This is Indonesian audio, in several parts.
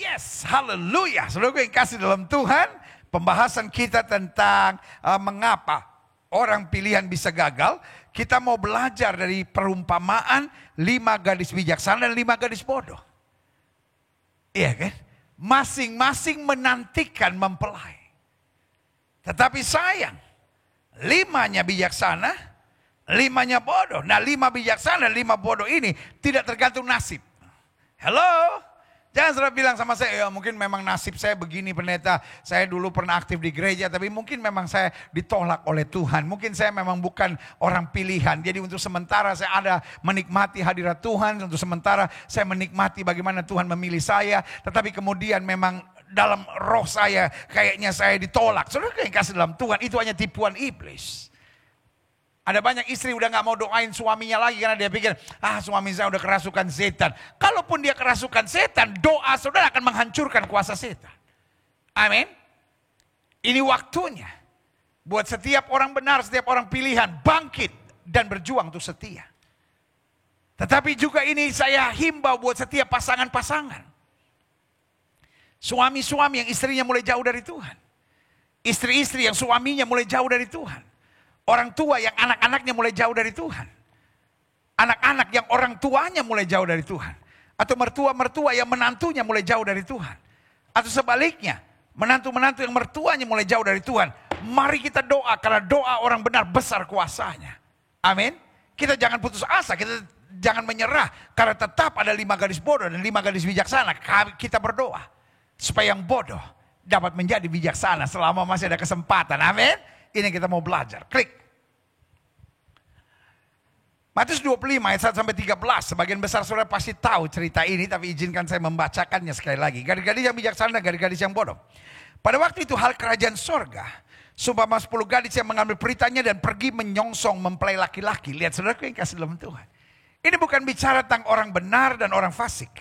Yes, haleluya. Saudara yang kasih dalam Tuhan, pembahasan kita tentang mengapa orang pilihan bisa gagal. Kita mau belajar dari perumpamaan 5 gadis bijaksana dan 5 gadis bodoh. Iya kan? Masing-masing menantikan mempelai. Tetapi sayang, 5-nya bijaksana, 5-nya bodoh. Nah 5 bijaksana, 5 bodoh ini tidak tergantung nasib. Hello? Jangan saudara bilang sama saya, ya mungkin memang nasib saya begini pendeta. Saya dulu pernah aktif di gereja, tapi mungkin memang saya ditolak oleh Tuhan. Mungkin saya memang bukan orang pilihan. Jadi untuk sementara saya ada menikmati hadirat Tuhan. Untuk sementara saya menikmati bagaimana Tuhan memilih saya. Tetapi kemudian memang dalam roh saya kayaknya saya ditolak. Saudara yang kasih dalam Tuhan itu hanya tipuan iblis. Ada banyak istri udah gak mau doain suaminya lagi karena dia pikir, suami saya udah kerasukan setan. Kalaupun dia kerasukan setan, doa saudara akan menghancurkan kuasa setan. Amin. Ini waktunya buat setiap orang benar, setiap orang pilihan bangkit dan berjuang untuk setia. Tetapi juga ini saya himbau buat setiap pasangan-pasangan. Suami-suami yang istrinya mulai jauh dari Tuhan. Istri-istri yang suaminya mulai jauh dari Tuhan. Orang tua yang anak-anaknya mulai jauh dari Tuhan. Anak-anak yang orang tuanya mulai jauh dari Tuhan. Atau mertua-mertua yang menantunya mulai jauh dari Tuhan. Atau sebaliknya, menantu-menantu yang mertuanya mulai jauh dari Tuhan. Mari kita doa, karena doa orang benar besar kuasanya. Amin. Kita jangan putus asa, kita jangan menyerah. Karena tetap ada 5 gadis bodoh dan 5 gadis bijaksana. Kita berdoa supaya yang bodoh dapat menjadi bijaksana selama masih ada kesempatan. Amin. Ini kita mau belajar. Klik. Matius 25 ayat 1 sampai 13. Sebagian besar saudara pasti tahu cerita ini, tapi izinkan saya membacakannya sekali lagi. Gadis-gadis yang bijaksana dan gadis-gadis yang bodoh. Pada waktu itu hal kerajaan sorga, seumpama 10 gadis yang mengambil peritanya dan pergi menyongsong mempelai laki-laki. Lihat saudaraku yang kasih dalam Tuhan. Ini bukan bicara tentang orang benar dan orang fasik.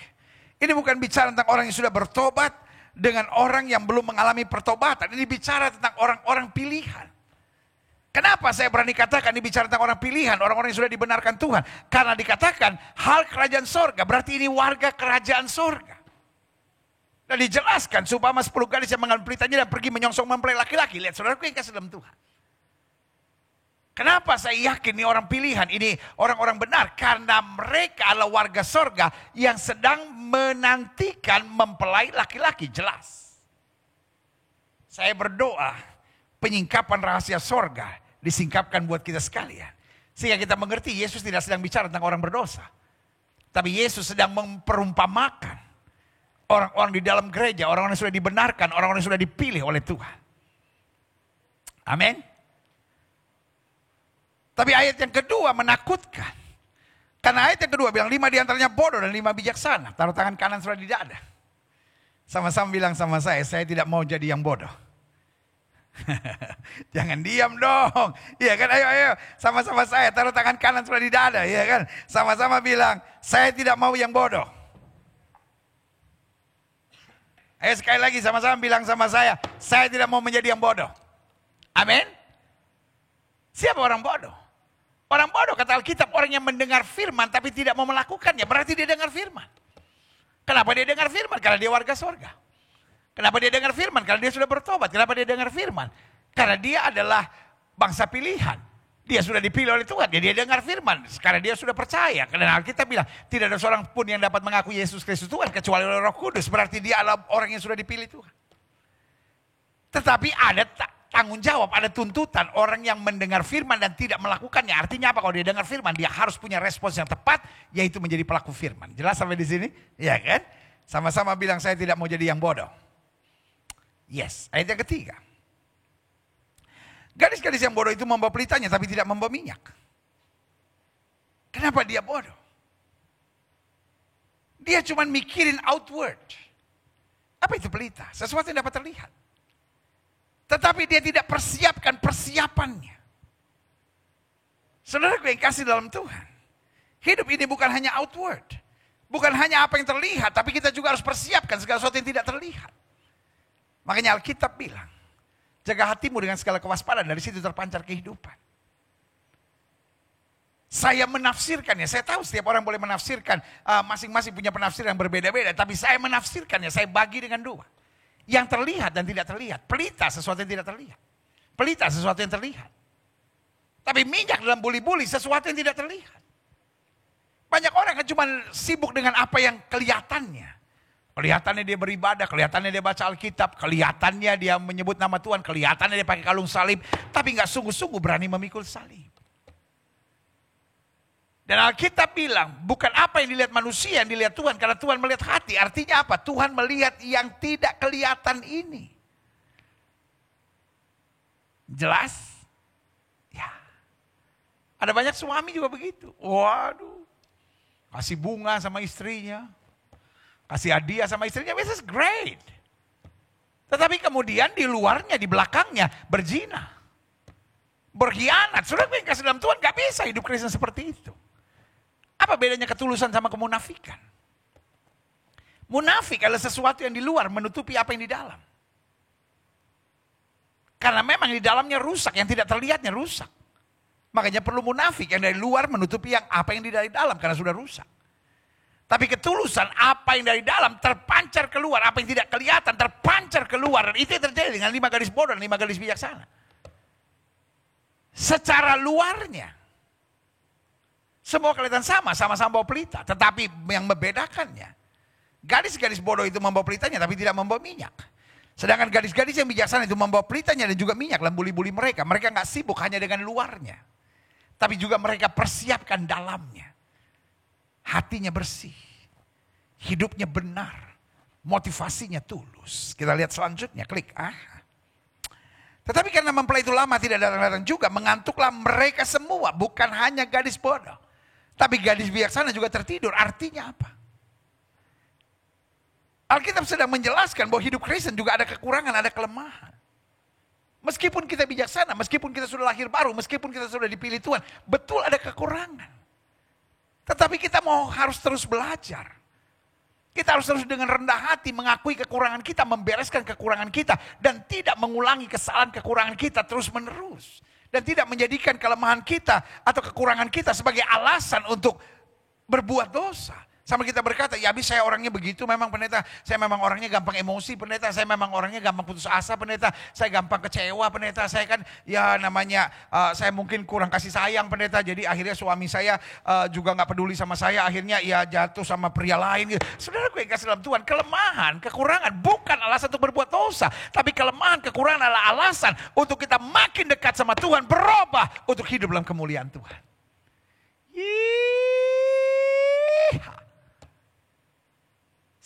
Ini bukan bicara tentang orang yang sudah bertobat dengan orang yang belum mengalami pertobatan. Ini bicara tentang orang-orang pilihan. Kenapa saya berani katakan ini bicara tentang orang pilihan, orang-orang yang sudah dibenarkan Tuhan? Karena dikatakan hal kerajaan sorga, berarti ini warga kerajaan sorga. Dan dijelaskan, seumpama 10 gadis yang mengambil peritanya dan pergi menyongsong mempelai laki-laki. Lihat saudaraku yang kasih dalam Tuhan. Kenapa saya yakin ini orang pilihan, ini orang-orang benar? Karena mereka adalah warga sorga yang sedang menantikan mempelai laki-laki, jelas. Saya berdoa, penyingkapan rahasia sorga disingkapkan buat kita sekalian. Sehingga kita mengerti Yesus tidak sedang bicara tentang orang berdosa. Tapi Yesus sedang memperumpamakan orang-orang di dalam gereja, orang-orang yang sudah dibenarkan, orang-orang yang sudah dipilih oleh Tuhan. Amin. Tapi ayat yang kedua menakutkan. Karena ayat yang kedua bilang 5 diantaranya bodoh dan 5 bijaksana. Taruh tangan kanan saudara di dada. Sama-sama bilang sama saya tidak mau jadi yang bodoh. Jangan diam dong. Iya kan, ayo. Sama-sama saya, taruh tangan kanan sudah di dada. Iya kan, sama-sama bilang, saya tidak mau yang bodoh. Ayo sekali lagi sama-sama bilang sama saya tidak mau menjadi yang bodoh. Amin. Siapa orang bodoh? Orang bodoh kata Alkitab, orang yang mendengar firman tapi tidak mau melakukannya. Berarti dia dengar firman. Kenapa dia dengar firman? Karena dia warga sorga. Kenapa dia dengar firman? Karena dia sudah bertobat. Kenapa dia dengar firman? Karena dia adalah bangsa pilihan. Dia sudah dipilih oleh Tuhan. Dia dengar firman. Karena dia sudah percaya. Karena Alkitab bilang, tidak ada seorang pun yang dapat mengaku Yesus Kristus Tuhan kecuali oleh Roh Kudus. Berarti dia adalah orang yang sudah dipilih Tuhan. Tetapi ada tanggung jawab, ada tuntutan orang yang mendengar firman dan tidak melakukannya. Artinya apa? Kalau dia dengar firman, dia harus punya respons yang tepat, yaitu menjadi pelaku firman. Jelas sampai di sini? Ya kan? Sama-sama bilang saya tidak mau jadi yang bodoh. Yes, ayat yang ketiga. Gadis-gadis yang bodoh itu membawa pelitanya tapi tidak membawa minyak. Kenapa dia bodoh? Dia cuma mikirin outward. Apa itu pelita? Sesuatu yang dapat terlihat. Tetapi dia tidak persiapkan persiapannya. Saudaraku yang kasih dalam Tuhan. Hidup ini bukan hanya outward. Bukan hanya apa yang terlihat, tapi kita juga harus persiapkan segala sesuatu yang tidak terlihat. Makanya Alkitab bilang, jaga hatimu dengan segala kewaspadaan, dari situ terpancar kehidupan. Saya menafsirkannya, saya tahu setiap orang boleh menafsirkan, masing-masing punya penafsiran yang berbeda-beda, tapi saya menafsirkannya, saya bagi dengan dua. Yang terlihat dan tidak terlihat. Pelita sesuatu yang tidak terlihat. Pelita sesuatu yang terlihat. Tapi minyak dalam buli-buli sesuatu yang tidak terlihat. Banyak orang kan cuma sibuk dengan apa yang kelihatannya. Kelihatannya dia beribadah, kelihatannya dia baca Alkitab, kelihatannya dia menyebut nama Tuhan, kelihatannya dia pakai kalung salib, tapi nggak sungguh-sungguh berani memikul salib. Dan Alkitab bilang, bukan apa yang dilihat manusia yang dilihat Tuhan, karena Tuhan melihat hati. Artinya apa? Tuhan melihat yang tidak kelihatan ini. Jelas? Ya. Ada banyak suami juga begitu. Waduh. Kasih bunga sama istrinya. Kasih hadiah sama istrinya, this is great. Tetapi kemudian di luarnya, di belakangnya, berzina. Berkhianat. Sudah yang kasih dalam Tuhan, gak bisa hidup Kristen seperti itu. Apa bedanya ketulusan sama kemunafikan? Munafik adalah sesuatu yang di luar menutupi apa yang di dalam. Karena memang di dalamnya rusak, yang tidak terlihatnya rusak. Makanya perlu munafik yang dari luar menutupi yang apa yang di dari dalam karena sudah rusak. Tapi ketulusan apa yang dari dalam terpancar keluar, apa yang tidak kelihatan terpancar keluar. Dan itu yang terjadi dengan 5 gadis bodoh dan 5 gadis bijaksana. Secara luarnya. Semua kelihatan sama-sama bawa pelita. Tetapi yang membedakannya, gadis-gadis bodoh itu membawa pelitanya tapi tidak membawa minyak. Sedangkan gadis-gadis yang bijaksana itu membawa pelitanya dan juga minyak dalam buli-buli mereka. Mereka nggak sibuk hanya dengan luarnya. Tapi juga mereka persiapkan dalamnya. Hatinya bersih. Hidupnya benar. Motivasinya tulus. Kita lihat selanjutnya, klik. Tetapi karena mempelai itu lama tidak datang-datang juga, mengantuklah mereka semua. Bukan hanya gadis bodoh. Tapi gadis bijaksana juga tertidur. Artinya apa? Alkitab sedang menjelaskan bahwa hidup Kristen juga ada kekurangan, ada kelemahan. Meskipun kita bijaksana, meskipun kita sudah lahir baru, meskipun kita sudah dipilih Tuhan, betul ada kekurangan. Tetapi kita harus terus belajar. Kita harus terus dengan rendah hati mengakui kekurangan kita, membereskan kekurangan kita, dan tidak mengulangi kesalahan kekurangan kita terus menerus. Dan tidak menjadikan kelemahan kita atau kekurangan kita sebagai alasan untuk berbuat dosa. Sama kita berkata, ya habis saya orangnya begitu memang pendeta. Saya memang orangnya gampang emosi pendeta. Saya memang orangnya gampang putus asa pendeta. Saya gampang kecewa pendeta. Saya kan ya namanya saya mungkin kurang kasih sayang pendeta. Jadi akhirnya suami saya juga gak peduli sama saya. Akhirnya ya jatuh sama pria lain. Saudara gue kasih dalam Tuhan, kelemahan, kekurangan bukan alasan untuk berbuat dosa. Tapi kelemahan, kekurangan adalah alasan untuk kita makin dekat sama Tuhan. Berubah untuk hidup dalam kemuliaan Tuhan.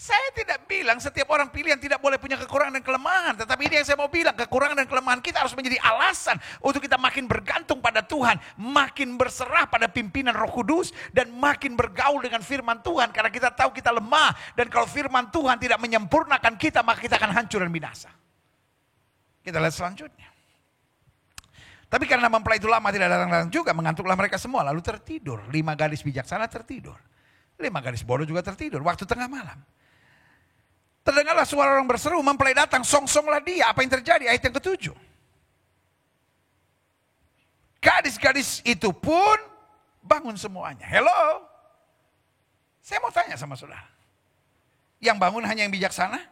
Saya tidak bilang setiap orang pilihan tidak boleh punya kekurangan dan kelemahan. Tetapi ini yang saya mau bilang, kekurangan dan kelemahan kita harus menjadi alasan untuk kita makin bergantung pada Tuhan. Makin berserah pada pimpinan Roh Kudus. Dan makin bergaul dengan firman Tuhan. Karena kita tahu kita lemah. Dan kalau firman Tuhan tidak menyempurnakan kita, maka kita akan hancur dan binasa. Kita lihat selanjutnya. Tapi karena mempelai itu lama tidak datang-datang juga, mengantuklah mereka semua. Lalu tertidur. 5 gadis bijaksana tertidur. 5 gadis bodoh juga tertidur. Waktu tengah malam. Terdengarlah suara orang berseru, mempelai datang, song-songlah dia. Apa yang terjadi? Ayat yang ke-7. Gadis-gadis itu pun bangun semuanya. Hello? Saya mau tanya sama saudara. Yang bangun hanya yang bijaksana?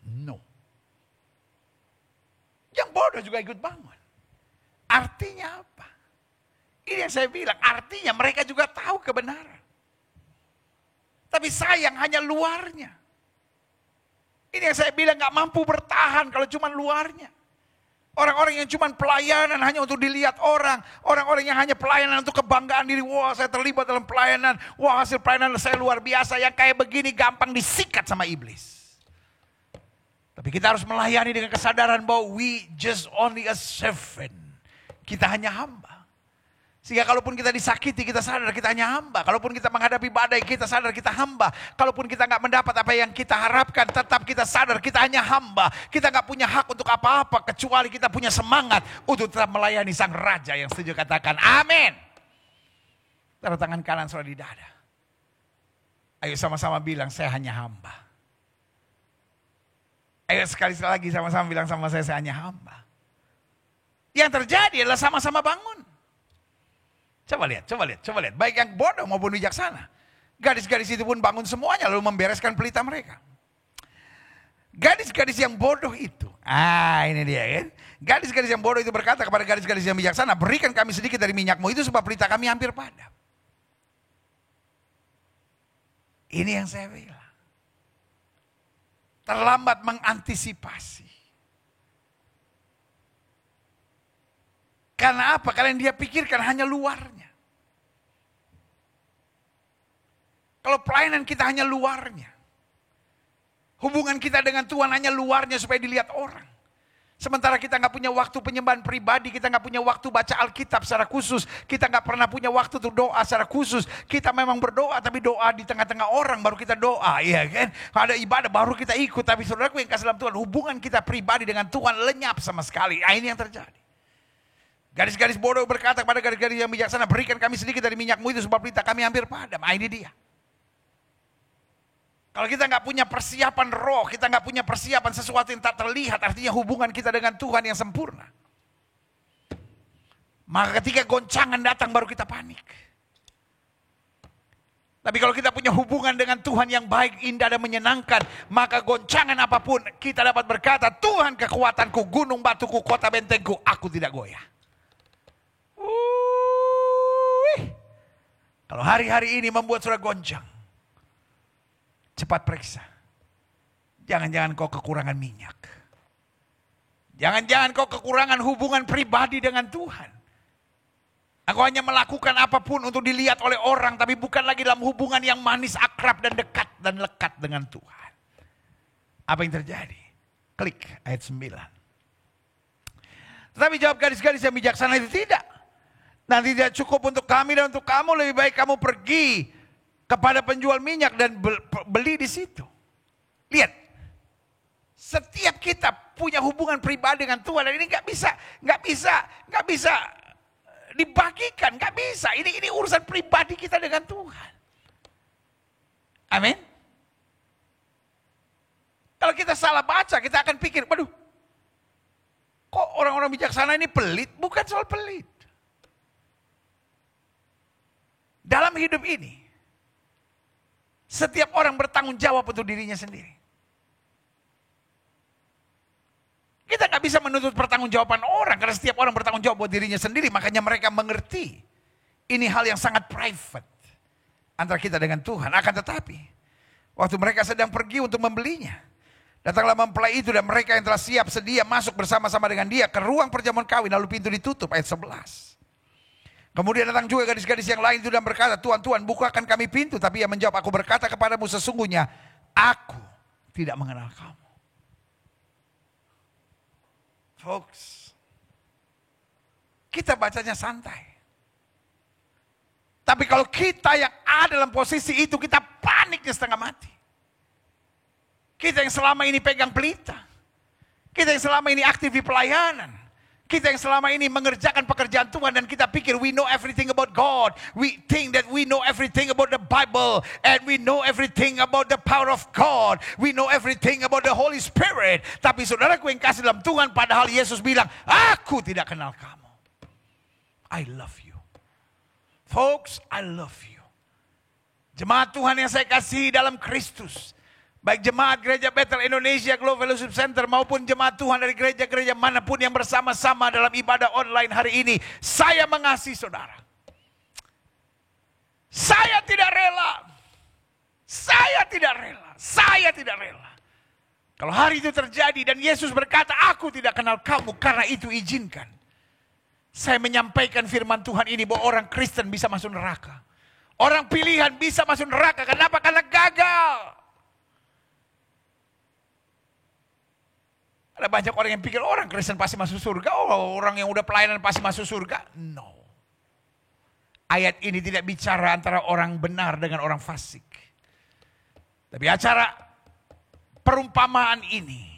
No. Yang bodoh juga ikut bangun. Artinya apa? Ini yang saya bilang, artinya mereka juga tahu kebenaran. Tapi sayang hanya luarnya. Ini yang saya bilang gak mampu bertahan kalau cuma luarnya. Orang-orang yang cuma pelayanan hanya untuk dilihat orang. Orang-orang yang hanya pelayanan untuk kebanggaan diri. Wah saya terlibat dalam pelayanan. Wah hasil pelayanan saya luar biasa. Yang kayak begini gampang disikat sama iblis. Tapi kita harus melayani dengan kesadaran bahwa we just only a servant. Kita hanya hamba. Sehingga kalaupun kita disakiti, kita sadar kita hanya hamba. Kalaupun kita menghadapi badai, kita sadar kita hamba. Kalaupun kita nggak mendapat apa yang kita harapkan, tetap kita sadar kita hanya hamba. Kita nggak punya hak untuk apa-apa, kecuali kita punya semangat untuk tetap melayani Sang Raja. Yang setuju katakan amin. Taruh tangan kanan saudara di dada. Ayo sama-sama bilang, saya hanya hamba. Ayo sekali lagi sama-sama bilang sama saya hanya hamba. Yang terjadi adalah sama-sama bangun. Coba lihat. Baik yang bodoh maupun bijaksana. Gadis-gadis itu pun bangun semuanya lalu membereskan pelita mereka. Gadis-gadis yang bodoh itu. Ini dia kan. Gadis-gadis yang bodoh itu berkata kepada gadis-gadis yang bijaksana, berikan kami sedikit dari minyakmu itu sebab pelita kami hampir padam. Ini yang saya bilang. Terlambat mengantisipasi. Karena apa? Karena yang dia pikirkan hanya luarnya. Kalau pelayanan kita hanya luarnya. Hubungan kita dengan Tuhan hanya luarnya supaya dilihat orang. Sementara kita nggak punya waktu penyembahan pribadi, kita nggak punya waktu baca Alkitab secara khusus, kita nggak pernah punya waktu untuk doa secara khusus. Kita memang berdoa, tapi doa di tengah-tengah orang baru kita doa, ya kan? Ada ibadah baru kita ikut, tapi saudaraku yang kasih dalam Tuhan, hubungan kita pribadi dengan Tuhan lenyap sama sekali. Ini yang terjadi. Gadis-gadis bodoh berkata kepada gadis-gadis yang bijaksana, berikan kami sedikit dari minyakmu itu sebab pelita kami hampir padam. Ini dia. Kalau kita nggak punya persiapan roh, kita nggak punya persiapan sesuatu yang tak terlihat, artinya hubungan kita dengan Tuhan yang sempurna. Maka ketika goncangan datang baru kita panik. Tapi kalau kita punya hubungan dengan Tuhan yang baik, indah dan menyenangkan, maka goncangan apapun kita dapat berkata, Tuhan kekuatanku, gunung batuku, kota bentengku, aku tidak goyah. Kalau hari-hari ini membuat saudara goncang, cepat periksa. Jangan-jangan kau kekurangan minyak. Jangan-jangan kau kekurangan hubungan pribadi dengan Tuhan. Aku hanya melakukan apapun untuk dilihat oleh orang, tapi bukan lagi dalam hubungan yang manis, akrab dan dekat dan lekat dengan Tuhan. Apa yang terjadi? Klik ayat 9. Tetapi jawab gadis-gadis yang bijaksana itu tidak. Nanti tidak cukup untuk kami dan untuk kamu, lebih baik kamu pergi kepada penjual minyak dan beli di situ. Lihat, setiap kita punya hubungan pribadi dengan Tuhan dan ini nggak bisa dibagikan, nggak bisa. Ini urusan pribadi kita dengan Tuhan. Amin. Kalau kita salah baca, kita akan pikir, waduh, kok orang-orang bijaksana ini pelit? Bukan soal pelit. Dalam hidup ini, setiap orang bertanggung jawab untuk dirinya sendiri. Kita nggak bisa menuntut pertanggungjawaban orang, karena setiap orang bertanggung jawab buat dirinya sendiri, makanya mereka mengerti. Ini hal yang sangat private antara kita dengan Tuhan. Akan tetapi, waktu mereka sedang pergi untuk membelinya, datanglah mempelai itu dan mereka yang telah siap sedia masuk bersama-sama dengan dia ke ruang perjamuan kawin, lalu pintu ditutup, ayat 11. Kemudian datang juga gadis-gadis yang lain itu dan berkata, Tuhan, Tuhan, bukakan kami pintu. Tapi ia menjawab, aku berkata kepadamu sesungguhnya, aku tidak mengenal kamu. Folks, kita bacanya santai. Tapi kalau kita yang ada dalam posisi itu, kita paniknya setengah mati. Kita yang selama ini pegang pelita. Kita yang selama ini aktif di pelayanan. Kita yang selama ini mengerjakan pekerjaan Tuhan dan kita pikir we know everything about God. We think that we know everything about the Bible. And we know everything about the power of God. We know everything about the Holy Spirit. Tapi saudaraku yang kasih dalam Tuhan, padahal Yesus bilang, aku tidak kenal kamu. I love you. Folks, I love you. Jemaat Tuhan yang saya kasih dalam Kristus. Baik jemaat Gereja Bethel Indonesia Global Fellowship Center maupun jemaat Tuhan dari gereja-gereja manapun yang bersama-sama dalam ibadah online hari ini. Saya mengasihi saudara. Saya tidak rela. Saya tidak rela. Saya tidak rela. Kalau hari itu terjadi dan Yesus berkata, aku tidak kenal kamu, karena itu izinkan. Saya menyampaikan firman Tuhan ini bahwa orang Kristen bisa masuk neraka. Orang pilihan bisa masuk neraka. Kenapa? Karena gagal. Ada banyak orang yang pikir orang Kristen pasti masuk surga. Oh, orang yang udah pelayanan pasti masuk surga. No. Ayat ini tidak bicara antara orang benar dengan orang fasik. Tapi acara perumpamaan ini,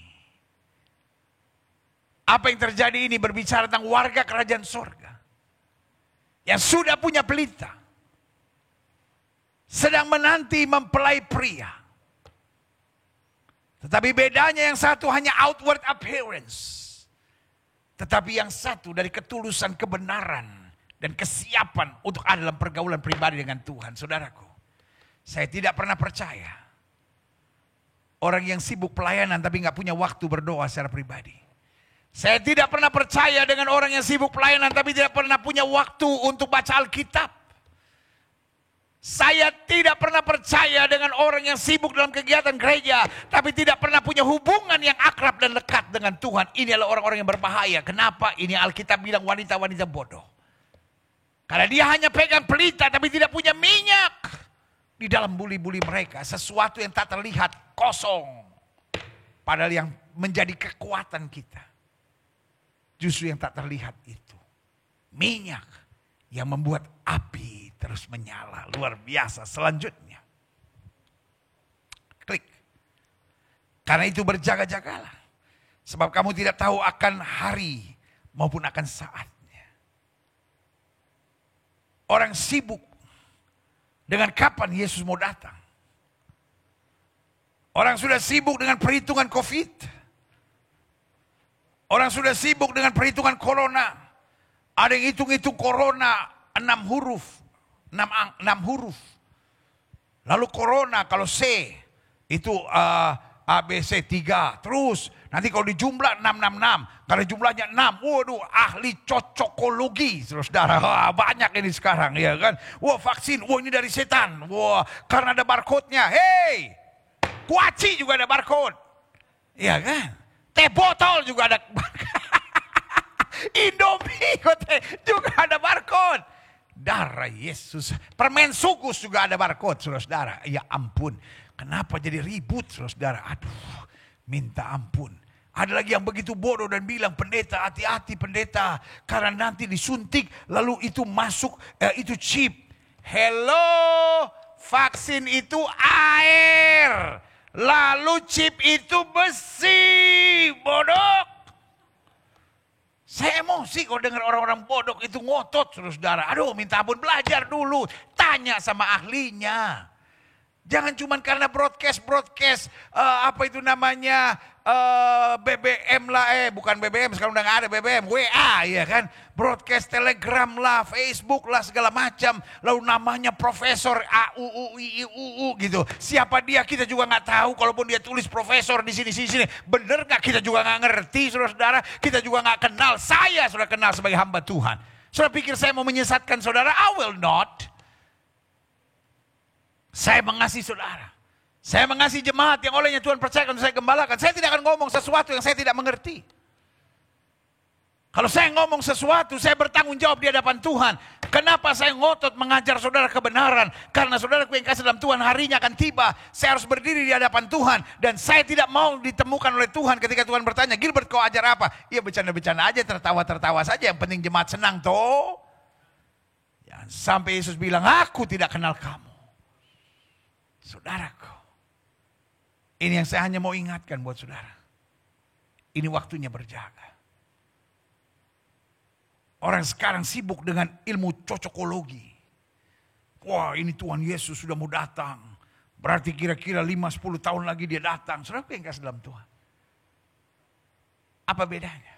apa yang terjadi ini berbicara tentang warga kerajaan surga yang sudah punya pelita, sedang menanti mempelai pria. Tetapi bedanya yang satu hanya outward appearance. Tetapi yang satu dari ketulusan kebenaran dan kesiapan untuk ada dalam pergaulan pribadi dengan Tuhan. Saudaraku, saya tidak pernah percaya orang yang sibuk pelayanan tapi nggak punya waktu berdoa secara pribadi. Saya tidak pernah percaya dengan orang yang sibuk pelayanan tapi tidak pernah punya waktu untuk baca Alkitab. Saya tidak pernah percaya dengan orang yang sibuk dalam kegiatan gereja tapi tidak pernah punya hubungan yang akrab dan lekat dengan Tuhan. Ini adalah orang-orang yang berbahaya. Kenapa? Ini Alkitab bilang wanita-wanita bodoh. Karena dia hanya pegang pelita tapi tidak punya minyak. Di dalam buli-buli mereka sesuatu yang tak terlihat, kosong. Padahal yang menjadi kekuatan kita justru yang tak terlihat itu. Minyak yang membuat api terus menyala. Luar biasa. Selanjutnya. Klik. Karena itu berjaga-jagalah. Sebab kamu tidak tahu akan hari maupun akan saatnya. Orang sibuk dengan kapan Yesus mau datang. Orang sudah sibuk dengan perhitungan COVID. Orang sudah sibuk dengan perhitungan corona. Ada yang hitung-hitung corona 6 huruf. 6 huruf. Lalu corona kalau C itu ABC 3. Terus nanti kalau dijumlah 666. Kalau jumlahnya 6. Waduh, ahli cocokologi. Saudara, wah, banyak ini sekarang ya kan. Wah, vaksin. Wah, ini dari setan. Wah, karena ada barcode-nya. Hey, kuaci juga ada barcode. Iya kan? Teh botol juga ada. Indomie juga ada barcode. Darah Yesus. Permen sugus juga ada barcode, saudara. Ya ampun. Kenapa jadi ribut, saudara? Aduh, minta ampun. Ada lagi yang begitu bodoh dan bilang, pendeta, hati-hati pendeta. Karena nanti disuntik, lalu itu masuk, itu chip. Hello, vaksin itu air. Lalu chip itu besi. Bodoh. Saya emosi kalau dengar orang-orang bodoh itu ngotot, saudara. Aduh, minta ampun, belajar dulu. Tanya sama ahlinya. Jangan cuma karena broadcast, apa itu namanya, BBM lah, bukan BBM, sekarang udah gak ada BBM, WA ya kan. Broadcast Telegram lah, Facebook lah, segala macam. Lalu namanya Profesor AUUIUU gitu. Siapa dia kita juga gak tahu, kalaupun dia tulis profesor di sini. Bener gak kita juga gak ngerti, saudara-saudara. Kita juga gak kenal, saya sudah kenal sebagai hamba Tuhan. Saudara pikir saya mau menyesatkan saudara? I will not. Saya mengasihi saudara. Saya mengasihi jemaat yang olehnya Tuhan percayakan untuk saya gembalakan. Saya tidak akan ngomong sesuatu yang saya tidak mengerti. Kalau saya ngomong sesuatu, saya bertanggung jawab di hadapan Tuhan. Kenapa saya ngotot mengajar saudara kebenaran? Karena saudaraku yang kasih dalam Tuhan, harinya akan tiba. Saya harus berdiri di hadapan Tuhan. Dan saya tidak mau ditemukan oleh Tuhan ketika Tuhan bertanya, Gilbert kau ajar apa? Ya bercanda-bercanda aja, tertawa-tertawa saja. Yang penting jemaat senang toh. Jangan sampai Yesus bilang, aku tidak kenal kamu. Saudaraku, ini yang saya hanya mau ingatkan buat saudara. Ini waktunya berjaga. Orang sekarang sibuk dengan ilmu cocokologi. Wah, ini Tuhan Yesus sudah mau datang. Berarti kira-kira 5-10 tahun lagi dia datang. Saudara yang kasih dalam Tuhan. Apa bedanya?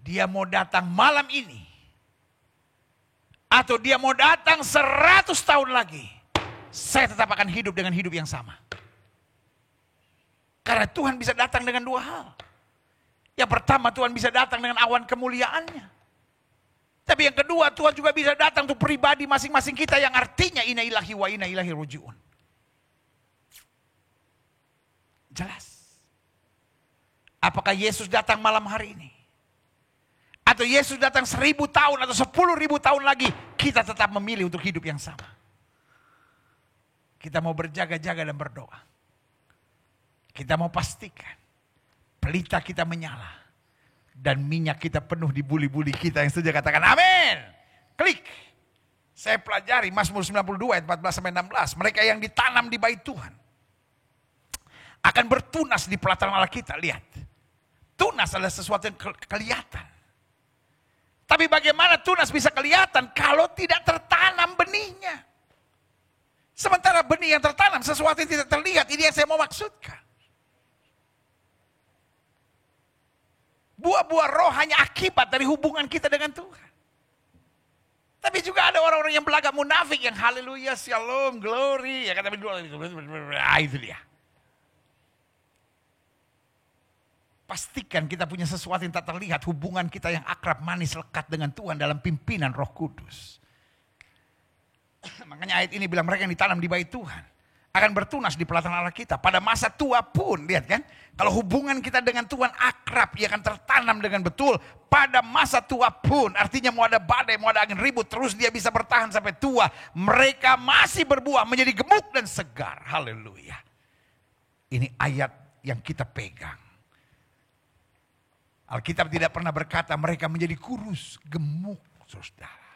Dia mau datang malam ini. Atau dia mau datang 100 tahun lagi. Saya tetap akan hidup dengan hidup yang sama. Karena Tuhan bisa datang dengan 2 hal. Yang pertama, Tuhan bisa datang dengan awan kemuliaannya. Tapi yang kedua, Tuhan juga bisa datang untuk pribadi masing-masing kita yang artinya inna ilahi wa inna ilahi roji'un. Jelas. Apakah Yesus datang malam hari ini? Atau Yesus datang 1000 tahun atau 10.000 tahun lagi, kita tetap memilih untuk hidup yang sama. Kita mau berjaga-jaga dan berdoa. Kita mau pastikan pelita kita menyala. Dan minyak kita penuh di buli-buli kita yang setuju katakan amin. Klik. Saya pelajari Mazmur 92 ayat 14-16. Mereka yang ditanam di bait Tuhan akan bertunas di pelataran Allah kita. Lihat. Tunas adalah sesuatu yang kelihatan. Tapi bagaimana tunas bisa kelihatan kalau tidak tertanam benihnya? Sementara benih yang tertanam, sesuatu yang tidak terlihat, ini yang saya mau maksudkan. Buah-buah roh hanya akibat dari hubungan kita dengan Tuhan. Tapi juga ada orang-orang yang belagak munafik yang haleluya, shalom, glory. Ya kata itu dia. Pastikan kita punya sesuatu yang tak terlihat. Hubungan kita yang akrab, manis, lekat dengan Tuhan dalam pimpinan Roh Kudus. Makanya ayat ini bilang mereka yang ditanam di bait Tuhan akan bertunas di pelataran Allah kita. Pada masa tua pun, lihat kan. Kalau hubungan kita dengan Tuhan akrab, ia akan tertanam dengan betul. Pada masa tua pun, artinya mau ada badai, mau ada angin ribut, terus dia bisa bertahan sampai tua. Mereka masih berbuah menjadi gemuk dan segar. Haleluya. Ini ayat yang kita pegang. Alkitab tidak pernah berkata mereka menjadi kurus, gemuk, saudara.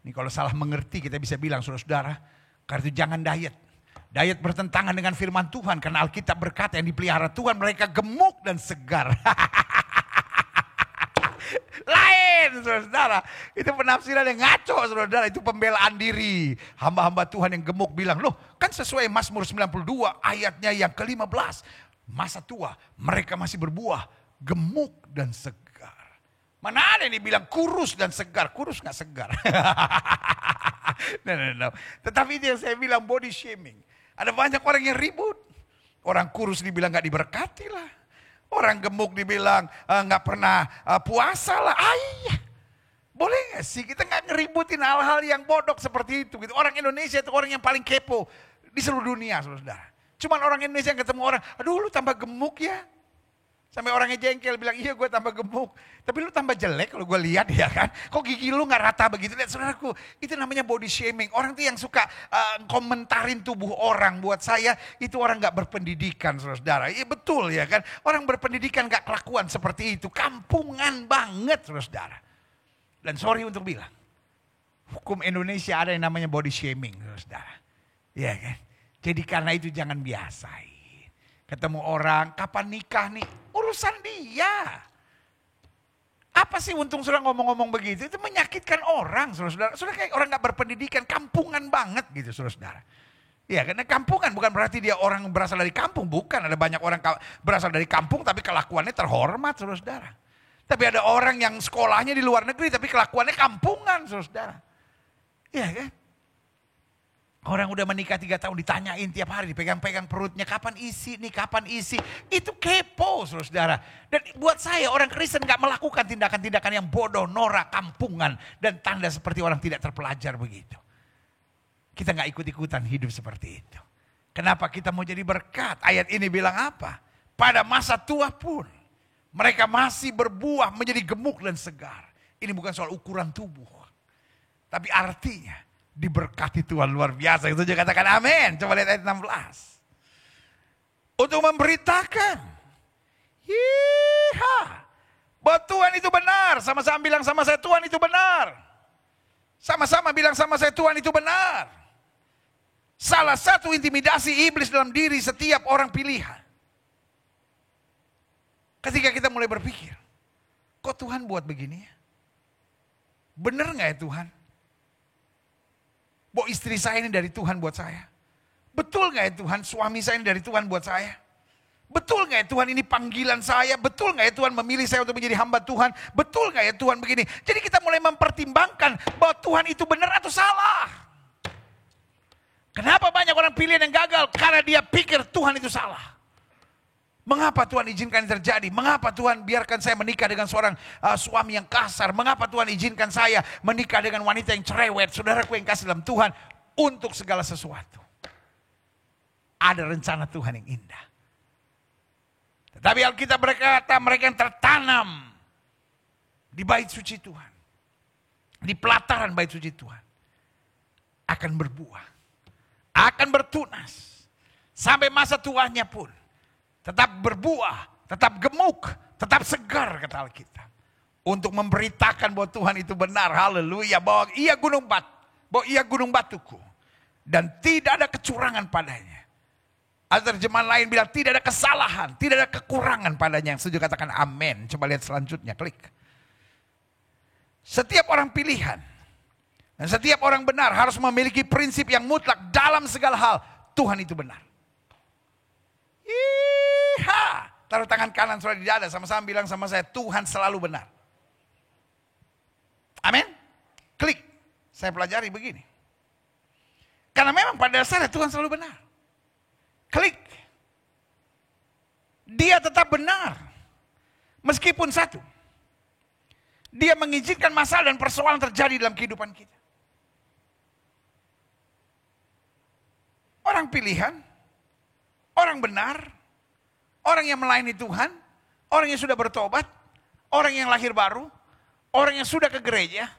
Ini kalau salah mengerti kita bisa bilang saudara-saudara, karena itu jangan diet. Diet bertentangan dengan firman Tuhan. Karena Alkitab berkata yang dipelihara Tuhan mereka gemuk dan segar. Lain saudara. Itu penafsiran yang ngaco saudara. Itu pembelaan diri. Hamba-hamba Tuhan yang gemuk bilang, loh kan sesuai Mazmur 92 ayatnya yang ke-15. Masa tua mereka masih berbuah gemuk dan segar. Mana ada yang dibilang kurus dan segar. Kurus gak segar. No. Tetapi itu yang saya bilang body shaming. Ada banyak orang yang ribut. Orang kurus dibilang gak diberkati lah. Orang gemuk dibilang gak pernah puasa lah. Boleh gak sih kita gak ngeributin hal-hal yang bodoh seperti itu. Orang Indonesia itu orang yang paling kepo di seluruh dunia saudara. Cuman orang Indonesia yang ketemu orang, aduh lu tambah gemuk ya. Sampai orangnya jengkel bilang, iya gue tambah gemuk. Tapi lu tambah jelek kalau gue lihat ya kan. Kok gigi lu gak rata begitu. Lihat saudaraku, itu namanya body shaming. Orang tuh yang suka komentarin tubuh orang. Buat saya itu orang gak berpendidikan saudara. Iya betul ya kan. Orang berpendidikan gak kelakuan seperti itu. Kampungan banget saudara. Dan sorry untuk bilang. Hukum Indonesia ada yang namanya body shaming saudara. Iya kan. Jadi karena itu jangan biasain. Ketemu orang, kapan nikah nih? Urusan dia. Apa sih untung saudara ngomong-ngomong begitu? Itu menyakitkan orang, saudara-saudara. Saudara kayak orang gak berpendidikan, kampungan banget gitu, saudara-saudara. Ya, karena kampungan bukan berarti dia orang berasal dari kampung. Bukan, ada banyak orang berasal dari kampung tapi kelakuannya terhormat, saudara-saudara. Tapi ada orang yang sekolahnya di luar negeri tapi kelakuannya kampungan, saudara-saudara. Iya kan? Orang udah menikah 3 tahun ditanyain tiap hari, dipegang-pegang perutnya, kapan isi nih, kapan isi. Itu kepo saudara. Dan buat saya orang Kristen gak melakukan tindakan-tindakan yang bodoh, norak, kampungan. Dan tanda seperti orang tidak terpelajar begitu. Kita gak ikut-ikutan hidup seperti itu. Kenapa kita mau jadi berkat? Ayat ini bilang apa? Pada masa tua pun mereka masih berbuah menjadi gemuk dan segar. Ini bukan soal ukuran tubuh. Tapi artinya diberkati Tuhan luar biasa. Itu juga katakan amin. Coba lihat ayat 16. Untuk memberitakan. Bahwa Tuhan itu benar. Sama-sama bilang sama saya Tuhan itu benar. Sama-sama bilang sama saya Tuhan itu benar. Salah satu intimidasi iblis dalam diri setiap orang pilihan. Ketika kita mulai berpikir. Kok Tuhan buat begini ya? Benar gak ya Tuhan? Bahwa istri saya ini dari Tuhan buat saya. Betul gak ya Tuhan suami saya ini dari Tuhan buat saya? Betul gak ya Tuhan ini panggilan saya? Betul gak ya Tuhan memilih saya untuk menjadi hamba Tuhan? Betul gak ya Tuhan begini? Jadi kita mulai mempertimbangkan bahwa Tuhan itu benar atau salah. Kenapa banyak orang pilihan yang gagal? Karena dia pikir Tuhan itu salah. Mengapa Tuhan izinkan ini terjadi? Mengapa Tuhan biarkan saya menikah dengan seorang suami yang kasar? Mengapa Tuhan izinkan saya menikah dengan wanita yang cerewet? Saudaraku yang kasih dalam Tuhan, untuk segala sesuatu ada rencana Tuhan yang indah. Tetapi Alkitab berkata mereka yang tertanam di bait suci Tuhan, di pelataran bait suci Tuhan, akan berbuah, akan bertunas sampai masa tuanya pun. Tetap berbuah, tetap gemuk, tetap segar kata Alkitab. Untuk memberitakan bahwa Tuhan itu benar, haleluya. Bahwa ia gunung batuku. Dan tidak ada kecurangan padanya. Atau terjemahan lain bilang tidak ada kesalahan, tidak ada kekurangan padanya. Yang setuju katakan amin. Coba lihat selanjutnya, klik. Setiap orang pilihan. Dan setiap orang benar harus memiliki prinsip yang mutlak dalam segala hal. Tuhan itu benar. Taruh tangan kanan saudara di dada, sama-sama bilang sama saya, Tuhan selalu benar. Amin. Klik. Saya pelajari begini. Karena memang pada dasarnya Tuhan selalu benar. Klik. Dia tetap benar. Meskipun satu, dia mengizinkan masalah dan persoalan terjadi dalam kehidupan kita. Orang pilihan, orang benar, orang yang melayani Tuhan, orang yang sudah bertobat, orang yang lahir baru, orang yang sudah ke gereja,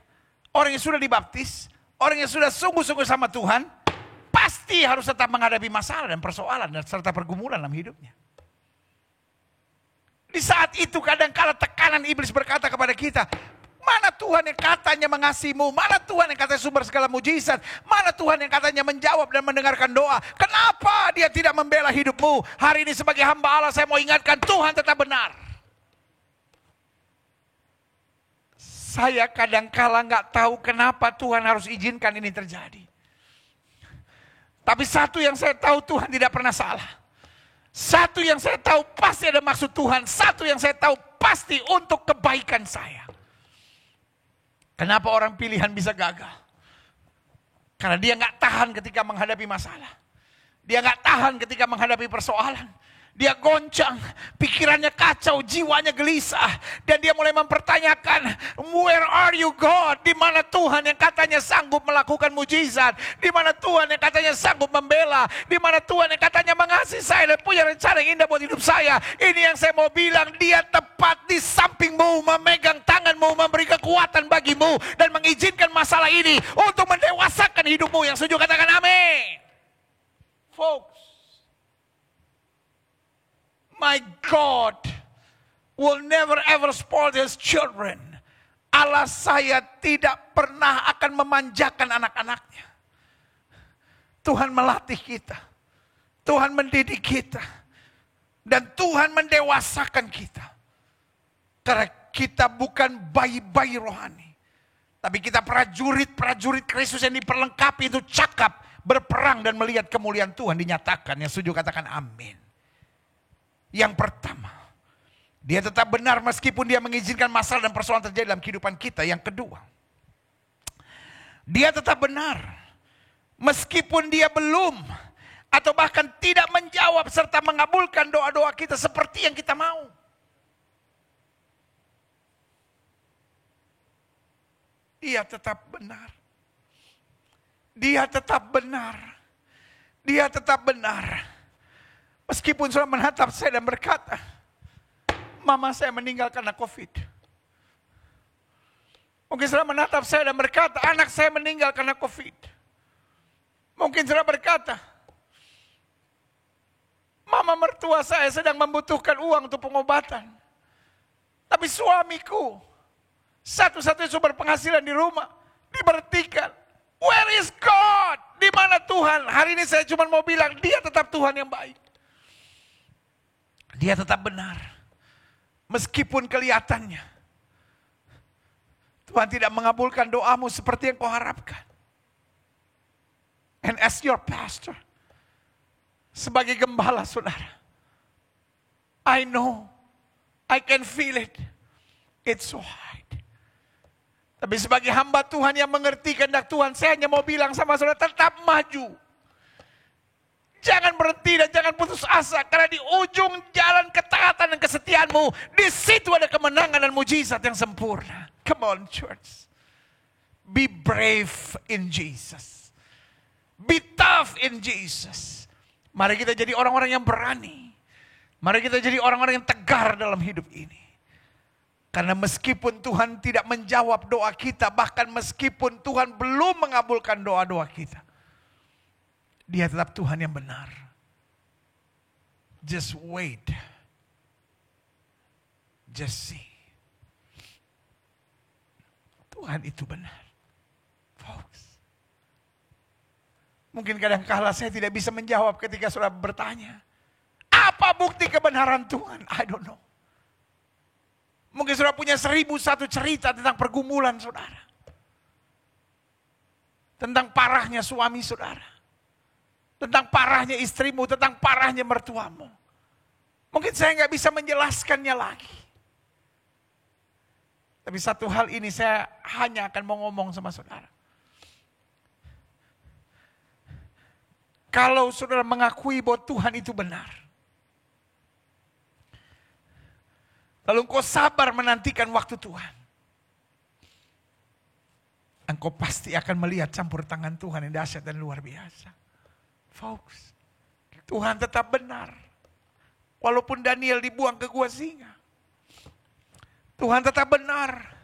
orang yang sudah dibaptis, orang yang sudah sungguh-sungguh sama Tuhan, pasti harus tetap menghadapi masalah dan persoalan dan serta pergumulan dalam hidupnya. Di saat itu kadang-kala tekanan iblis berkata kepada kita, mana Tuhan yang katanya mengasihimu, mana Tuhan yang katanya sumber segala mujizat, mana Tuhan yang katanya menjawab dan mendengarkan doa, kenapa dia tidak membela hidupmu? Hari ini sebagai hamba Allah saya mau ingatkan, Tuhan tetap benar. Saya kadang-kala nggak tahu kenapa Tuhan harus izinkan ini terjadi. Tapi satu yang saya tahu, Tuhan tidak pernah salah. Satu yang saya tahu pasti ada maksud Tuhan. Satu yang saya tahu pasti untuk kebaikan saya. Kenapa orang pilihan bisa gagal? Karena dia nggak tahan ketika menghadapi masalah. Dia nggak tahan ketika menghadapi persoalan. Dia goncang, pikirannya kacau, jiwanya gelisah. Dan dia mulai mempertanyakan, where are you God? Di mana Tuhan yang katanya sanggup melakukan mujizat? Di mana Tuhan yang katanya sanggup membela? Di mana Tuhan yang katanya mengasihi saya dan punya rencana yang indah buat hidup saya? Ini yang saya mau bilang, dia tepat di sampingmu, memegang tanganmu, memberi kekuatan bagimu. Dan mengizinkan masalah ini untuk mendewasakan hidupmu. Yang setuju katakan amin. Folks. My God will never ever spoil his children. Allah saya tidak pernah akan memanjakan anak-anaknya. Tuhan melatih kita. Tuhan mendidik kita. Dan Tuhan mendewasakan kita. Karena kita bukan bayi-bayi rohani. Tapi kita prajurit-prajurit Kristus yang diperlengkapi itu cakap, berperang dan melihat kemuliaan Tuhan dinyatakan. Yang setuju katakan amin. Yang pertama, dia tetap benar meskipun dia mengizinkan masalah dan persoalan terjadi dalam kehidupan kita. Yang kedua, dia tetap benar meskipun dia belum atau bahkan tidak menjawab serta mengabulkan doa-doa kita seperti yang kita mau. Dia tetap benar. Dia tetap benar. Dia tetap benar. Meskipun saudara menatap saya dan berkata, mama saya meninggal karena COVID. Mungkin saudara menatap saya dan berkata, anak saya meninggal karena COVID. Mungkin saudara berkata, mama mertua saya sedang membutuhkan uang untuk pengobatan. Tapi suamiku, satu-satunya sumber penghasilan di rumah, diberhentikan. Where is God? Di mana Tuhan? Hari ini saya cuma mau bilang, dia tetap Tuhan yang baik. Dia tetap benar. Meskipun kelihatannya Tuhan tidak mengabulkan doamu seperti yang kau harapkan. And as your pastor, sebagai gembala saudara, I know, I can feel it. It's so hard. Tapi sebagai hamba Tuhan yang mengerti kehendak Tuhan, saya hanya mau bilang sama saudara, tetap maju. Jangan berhenti dan jangan putus asa. Karena di ujung jalan ketaatan dan kesetiaanmu, di situ ada kemenangan dan mujizat yang sempurna. Come on church. Be brave in Jesus. Be tough in Jesus. Mari kita jadi orang-orang yang berani. Mari kita jadi orang-orang yang tegar dalam hidup ini. Karena meskipun Tuhan tidak menjawab doa kita, bahkan meskipun Tuhan belum mengabulkan doa-doa kita, dia tetap Tuhan yang benar. Just wait. Just see. Tuhan itu benar. Folks. Mungkin kadang-kala saya tidak bisa menjawab ketika saudara bertanya, apa bukti kebenaran Tuhan? I don't know. Mungkin saudara punya 1001 cerita tentang pergumulan saudara. Tentang parahnya suami saudara. Tentang parahnya istrimu, tentang parahnya mertuamu. Mungkin saya nggak bisa menjelaskannya lagi. Tapi satu hal ini saya hanya akan mau ngomong sama saudara. Kalau saudara mengakui bahwa Tuhan itu benar, lalu engkau sabar menantikan waktu Tuhan, engkau pasti akan melihat campur tangan Tuhan yang dahsyat dan luar biasa. Folks, Tuhan tetap benar. Walaupun Daniel dibuang ke gua singa, Tuhan tetap benar.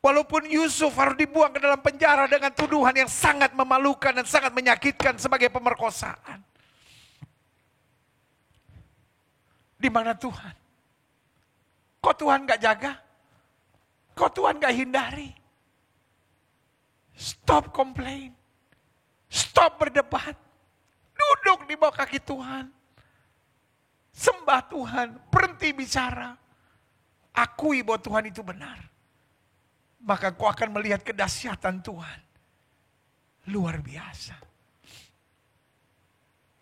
Walaupun Yusuf harus dibuang ke dalam penjara dengan tuduhan yang sangat memalukan dan sangat menyakitkan sebagai pemerkosaan. Di mana Tuhan? Kok Tuhan gak jaga? Kok Tuhan gak hindari? Stop complain. Stop berdebat. Duduk di bawah kaki Tuhan. Sembah Tuhan. Berhenti bicara. Akui bahwa Tuhan itu benar. Maka kau akan melihat kedahsyatan Tuhan. Luar biasa.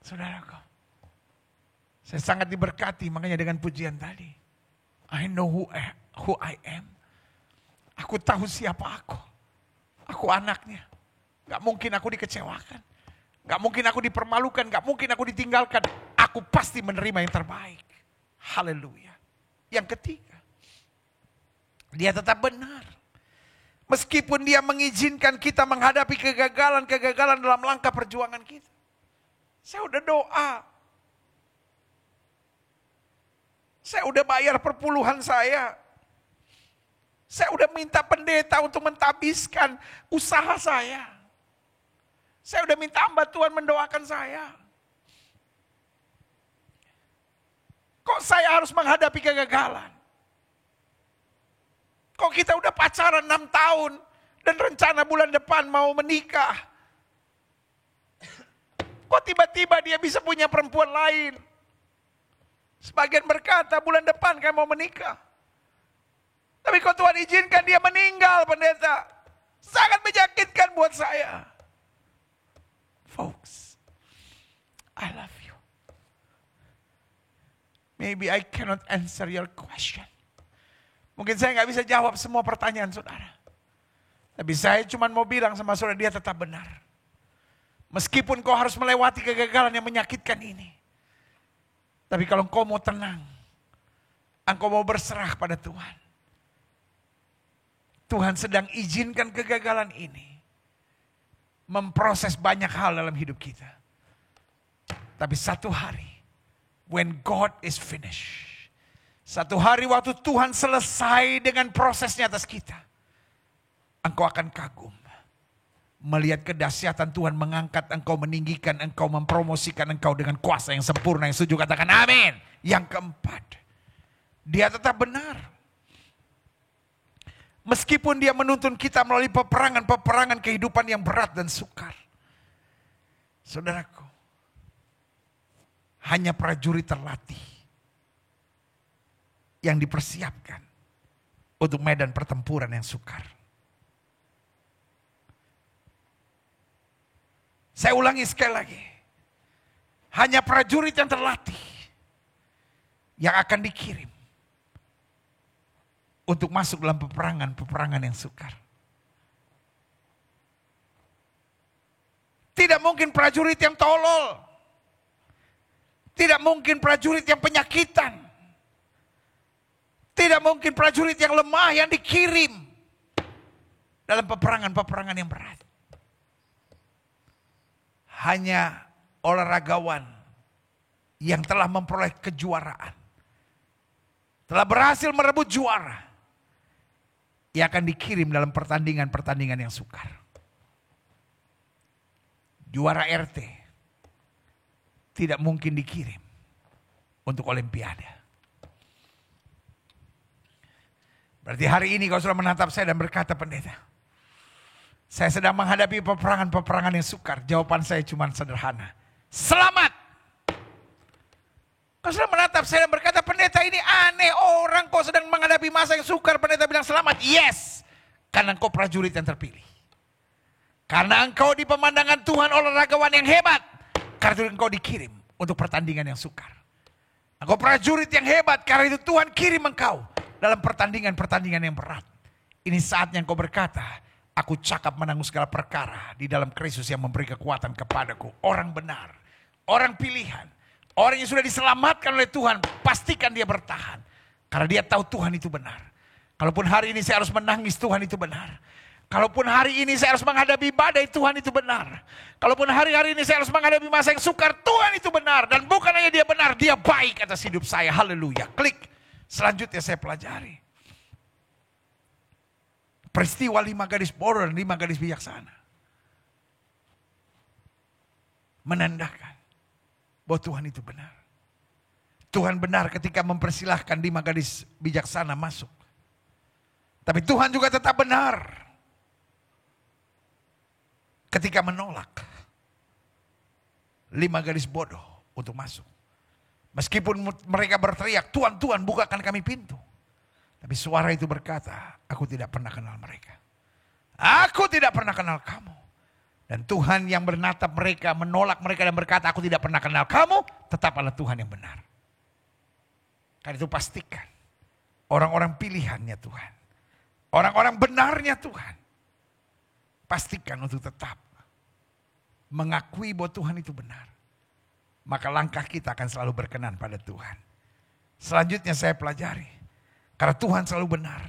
Saudaraku, saya sangat diberkati makanya dengan pujian tadi. I know who I am. Aku tahu siapa aku. Aku anaknya. Gak mungkin aku dikecewakan. Gak mungkin aku dipermalukan. Gak mungkin aku ditinggalkan. Aku pasti menerima yang terbaik. Haleluya. Yang ketiga, dia tetap benar. Meskipun dia mengizinkan kita menghadapi kegagalan-kegagalan dalam langkah perjuangan kita. Saya udah doa. Saya udah bayar perpuluhan saya. Saya udah minta pendeta untuk mentabiskan usaha saya. Saya udah minta hamba Tuhan mendoakan saya. Kok saya harus menghadapi kegagalan? Kok kita udah pacaran 6 tahun dan rencana bulan depan mau menikah? Kok tiba-tiba dia bisa punya perempuan lain? Sebagian berkata bulan depan kamu mau menikah. Tapi kok Tuhan izinkan dia meninggal, pendeta? Sangat menyakitkan buat saya. Folks, I love you. Maybe I cannot answer your question. Mungkin saya nggak bisa jawab semua pertanyaan saudara. Tapi saya cuma mau bilang sama saudara, dia tetap benar. Meskipun kau harus melewati kegagalan yang menyakitkan ini. Tapi kalau kau mau tenang, engkau mau berserah pada Tuhan. Tuhan sedang izinkan kegagalan ini memproses banyak hal dalam hidup kita. Tapi satu hari, when God is finished, satu hari waktu Tuhan selesai dengan prosesnya atas kita, engkau akan kagum. Melihat kedahsyatan Tuhan mengangkat engkau, meninggikan engkau, mempromosikan engkau dengan kuasa yang sempurna. Yang setuju katakan amin. Yang keempat, dia tetap benar. Meskipun dia menuntun kita melalui peperangan-peperangan kehidupan yang berat dan sukar. Saudaraku, hanya prajurit terlatih yang dipersiapkan untuk medan pertempuran yang sukar. Saya ulangi sekali lagi. Hanya prajurit yang terlatih yang akan dikirim untuk masuk dalam peperangan yang sukar. Tidak mungkin prajurit yang tolol. Tidak mungkin prajurit yang penyakitan. Tidak mungkin prajurit yang lemah yang dikirim dalam peperangan-peperangan yang berat. Hanya olahragawan yang telah memperoleh kejuaraan, telah berhasil merebut juara, yang akan dikirim dalam pertandingan-pertandingan yang sukar. Juara RT tidak mungkin dikirim untuk Olimpiade. Berarti hari ini kau sudah menatap saya dan berkata, pendeta, saya sedang menghadapi peperangan-peperangan yang sukar. Jawaban saya cuma sederhana. Selamat! Kau sudah menatap saya dan berkata, pendeta ini aneh. Orang kau sedang menghadapi masa yang sukar. Pendeta bilang selamat. Yes! Karena engkau prajurit yang terpilih. Karena engkau di pemandangan Tuhan olahragawan yang hebat. Karena engkau dikirim untuk pertandingan yang sukar. Engkau prajurit yang hebat. Karena itu Tuhan kirim engkau dalam pertandingan-pertandingan yang berat. Ini saatnya engkau berkata, aku cakap menanggung segala perkara di dalam Kristus yang memberi kekuatan kepadaku. Orang benar, orang pilihan, orang yang sudah diselamatkan oleh Tuhan, pastikan dia bertahan. Karena dia tahu Tuhan itu benar. Kalaupun hari ini saya harus menangis, Tuhan itu benar. Kalaupun hari ini saya harus menghadapi badai, Tuhan itu benar. Kalaupun hari-hari ini saya harus menghadapi masa yang sukar, Tuhan itu benar. Dan bukan hanya dia benar, dia baik atas hidup saya. Haleluya. Klik. Selanjutnya saya pelajari. Peristiwa 5 gadis bodoh dan 5 gadis bijaksana. Menandakan bahwa Tuhan itu benar. Tuhan benar ketika mempersilahkan 5 gadis bijaksana masuk. Tapi Tuhan juga tetap benar ketika menolak 5 gadis bodoh untuk masuk. Meskipun mereka berteriak, Tuhan, Tuhan bukakan kami pintu. Tapi suara itu berkata, aku tidak pernah kenal mereka. Aku tidak pernah kenal kamu. Dan Tuhan yang menatap mereka, menolak mereka dan berkata, aku tidak pernah kenal kamu, tetaplah Tuhan yang benar. Karena itu pastikan, orang-orang pilihannya Tuhan. Orang-orang benarnya Tuhan. Pastikan untuk tetap mengakui bahwa Tuhan itu benar. Maka langkah kita akan selalu berkenan pada Tuhan. Selanjutnya saya pelajari. Karena Tuhan selalu benar.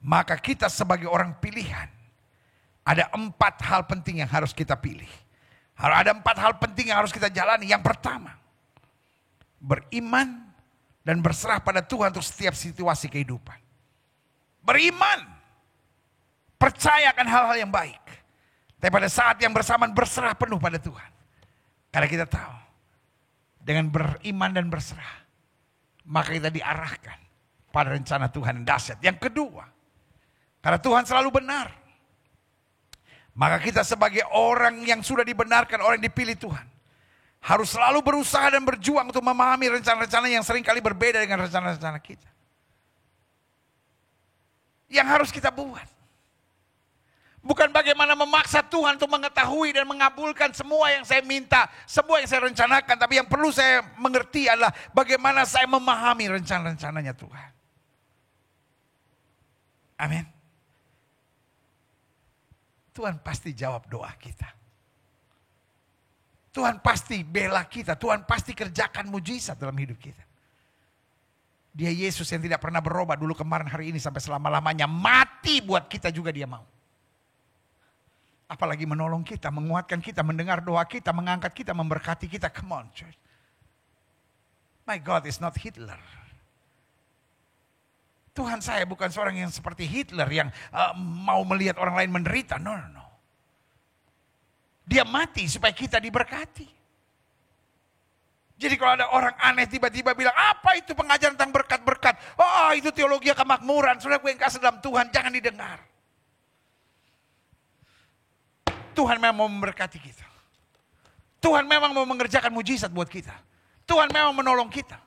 Maka kita sebagai orang pilihan. Ada 4 hal penting yang harus kita pilih. Ada 4 hal penting yang harus kita jalani. Yang pertama. Beriman dan berserah pada Tuhan untuk setiap situasi kehidupan. Beriman. Percaya akan hal-hal yang baik. Tapi pada saat yang bersamaan berserah penuh pada Tuhan. Karena kita tahu. Dengan beriman dan berserah. Maka kita diarahkan pada rencana Tuhan yang dahsyat. Yang kedua, karena Tuhan selalu benar, maka kita sebagai orang yang sudah dibenarkan, orang yang dipilih Tuhan, harus selalu berusaha dan berjuang untuk memahami rencana-rencana yang seringkali berbeda dengan rencana-rencana kita. Yang harus kita buat. Bukan bagaimana memaksa Tuhan untuk mengetahui dan mengabulkan semua yang saya minta, semua yang saya rencanakan. Tapi yang perlu saya mengerti adalah bagaimana saya memahami rencana-rencananya Tuhan. Amin. Tuhan pasti jawab doa kita. Tuhan pasti bela kita. Tuhan pasti kerjakan mujizat dalam hidup kita. Dia Yesus yang tidak pernah berubah dulu, kemarin, hari ini, sampai selama-lamanya. Mati buat kita juga dia mau. Apalagi menolong kita, menguatkan kita, mendengar doa kita, mengangkat kita, memberkati kita. Come on church. My God is not Hitler. Tuhan saya bukan seorang yang seperti Hitler yang mau melihat orang lain menderita. No. Dia mati supaya kita diberkati. Jadi kalau ada orang aneh tiba-tiba bilang, apa itu pengajaran tentang berkat-berkat? Oh, itu teologi kemakmuran. Saudara gue yang kasih dalam Tuhan, jangan didengar. Tuhan memang mau memberkati kita. Tuhan memang mau mengerjakan mujizat buat kita. Tuhan memang menolong kita.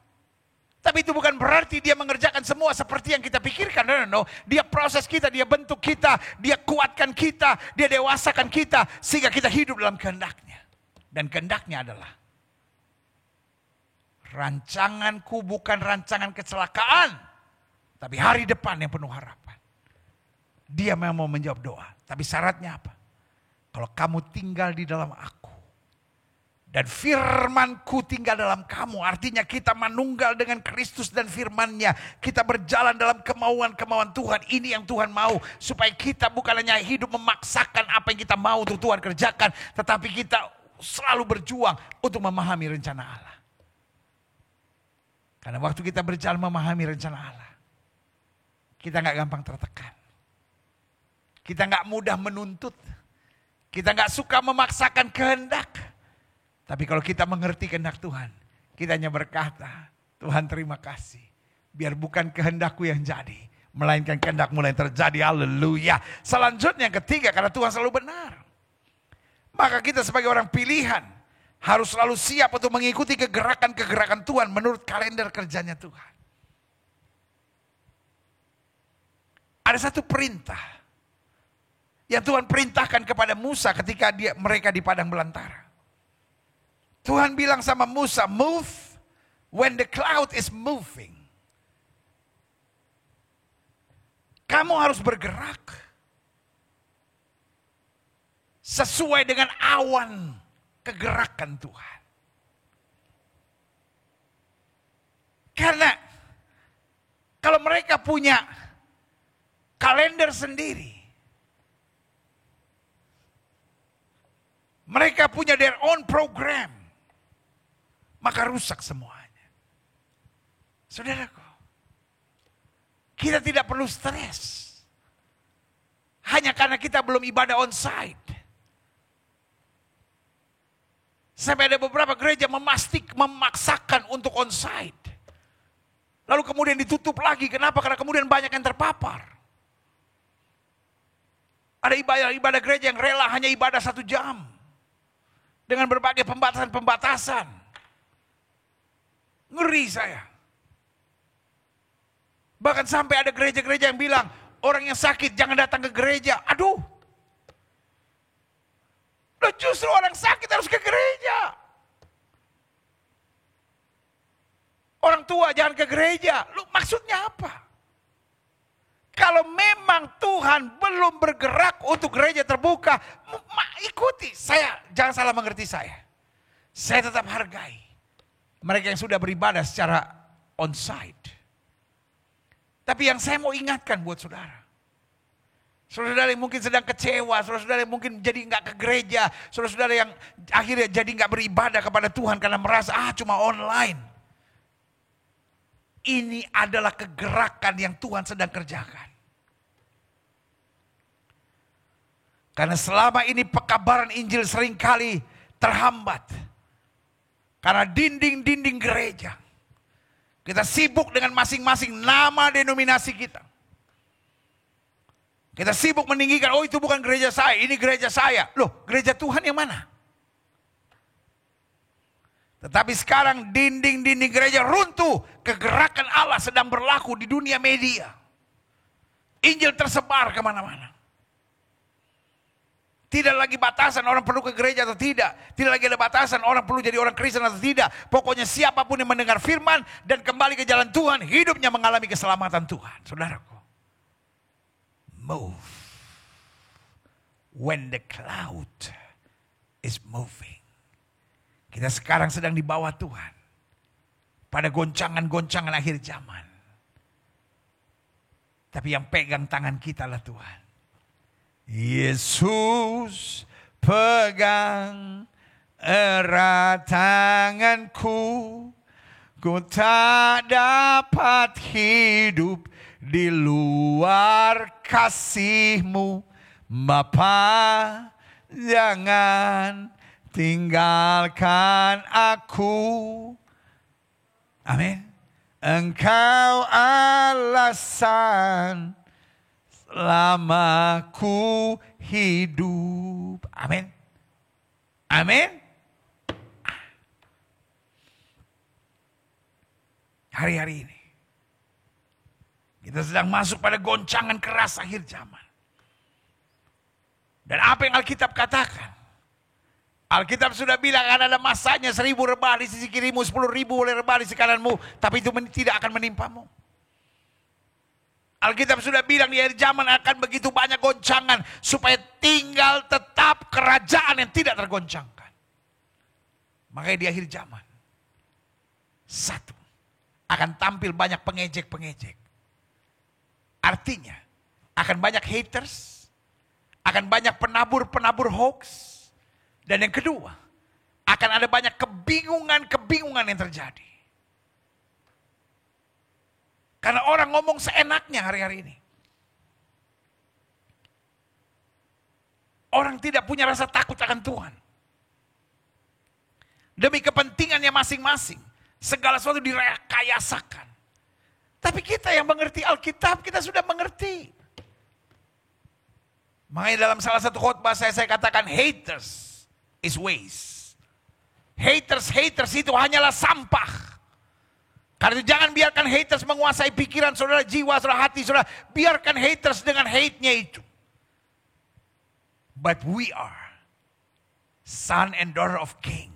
Tapi itu bukan berarti dia mengerjakan semua seperti yang kita pikirkan. No. Dia proses kita, dia bentuk kita, dia kuatkan kita, dia dewasakan kita. Sehingga kita hidup dalam kehendaknya. Dan kehendaknya adalah, rancanganku bukan rancangan kecelakaan. Tapi hari depan yang penuh harapan. Dia memang mau menjawab doa. Tapi syaratnya apa? Kalau kamu tinggal di dalam aku. Dan firmanku tinggal dalam kamu. Artinya kita manunggal dengan Kristus dan firmannya. Kita berjalan dalam kemauan-kemauan Tuhan. Ini yang Tuhan mau. Supaya kita bukan hanya hidup memaksakan apa yang kita mau untuk Tuhan kerjakan. Tetapi kita selalu berjuang untuk memahami rencana Allah. Karena waktu kita berjalan memahami rencana Allah. Kita gak gampang tertekan. Kita gak mudah menuntut. Kita gak suka memaksakan kehendak. Tapi kalau kita mengerti kehendak Tuhan, kita hanya berkata, Tuhan terima kasih. Biar bukan kehendakku yang jadi, melainkan kehendak-Mu yang terjadi. Haleluya. Selanjutnya yang ketiga, karena Tuhan selalu benar. Maka kita sebagai orang pilihan, harus selalu siap untuk mengikuti kegerakan-kegerakan Tuhan menurut kalender kerjanya Tuhan. Ada satu perintah yang Tuhan perintahkan kepada Musa ketika mereka di padang belantara. Tuhan bilang sama Musa, move when the cloud is moving. Kamu harus bergerak sesuai dengan awan kegerakan Tuhan. Karena kalau mereka punya kalender sendiri, mereka punya their own program, maka rusak semuanya. Saudaraku, kita tidak perlu stres hanya karena kita belum ibadah on-site. Sampai ada beberapa gereja memaksakan untuk on-site. Lalu kemudian ditutup lagi. Kenapa? Karena kemudian banyak yang terpapar. Ada ibadah gereja yang rela hanya ibadah 1 jam. Dengan berbagai pembatasan-pembatasan. Ngeri saya. Bahkan sampai ada gereja-gereja yang bilang, orang yang sakit jangan datang ke gereja. Aduh. Loh, justru orang sakit harus ke gereja. Orang tua jangan ke gereja. Loh, maksudnya apa? Kalau memang Tuhan belum bergerak untuk gereja terbuka, ikuti. Jangan salah mengerti saya. Saya tetap hargai mereka yang sudah beribadah secara on-site. Tapi yang saya mau ingatkan buat saudara. Saudara-saudara yang mungkin sedang kecewa, saudara-saudara yang mungkin jadi nggak ke gereja, saudara-saudara yang akhirnya jadi nggak beribadah kepada Tuhan karena merasa cuma online. Ini adalah kegerakan yang Tuhan sedang kerjakan. Karena selama ini pekabaran Injil seringkali terhambat. Karena dinding-dinding gereja. Kita sibuk dengan masing-masing nama denominasi kita. Kita sibuk meninggikan, itu bukan gereja saya, ini gereja saya. Loh, gereja Tuhan yang mana? Tetapi sekarang dinding-dinding gereja runtuh. Kegerakan Allah sedang berlaku di dunia media. Injil tersebar kemana-mana. Tidak lagi batasan orang perlu ke gereja atau tidak. Tidak lagi ada batasan orang perlu jadi orang Kristen atau tidak. Pokoknya siapapun yang mendengar firman dan kembali ke jalan Tuhan, hidupnya mengalami keselamatan Tuhan. Saudaraku. Move when the cloud is moving. Kita sekarang sedang di bawah Tuhan. Pada goncangan-goncangan akhir zaman. Tapi yang pegang tangan kita lah Tuhan. Yesus pegang erat tanganku. Ku tak dapat hidup di luar kasih-Mu. Bapa, jangan tinggalkan aku. Amin. Engkau alasan selama ku hidup. Amin. Amin. Hari-hari ini kita sedang masuk pada goncangan keras akhir zaman. Dan apa yang Alkitab katakan? Alkitab sudah bilang ada masanya 1.000 rebah di sisi kirimu, 10.000 oleh rebah di sisi kananmu. Tapi itu tidak akan menimpamu. Alkitab sudah bilang di akhir zaman akan begitu banyak goncangan. Supaya tinggal tetap kerajaan yang tidak tergoncangkan. Makanya di akhir zaman. Satu. Akan tampil banyak pengejek-pengejek. Artinya akan banyak haters. Akan banyak penabur-penabur hoax. Dan yang kedua, akan ada banyak kebingungan-kebingungan yang terjadi. Karena orang ngomong seenaknya hari-hari ini. Orang tidak punya rasa takut akan Tuhan. Demi kepentingannya masing-masing. Segala sesuatu direkayasakan. Tapi kita yang mengerti Alkitab, kita sudah mengerti. Makanya dalam salah satu khotbah saya katakan haters is waste. Haters itu hanyalah sampah. Karena itu jangan biarkan haters menguasai pikiran saudara, jiwa saudara, hati saudara. Biarkan haters dengan hate-nya itu. But we are son and daughter of king.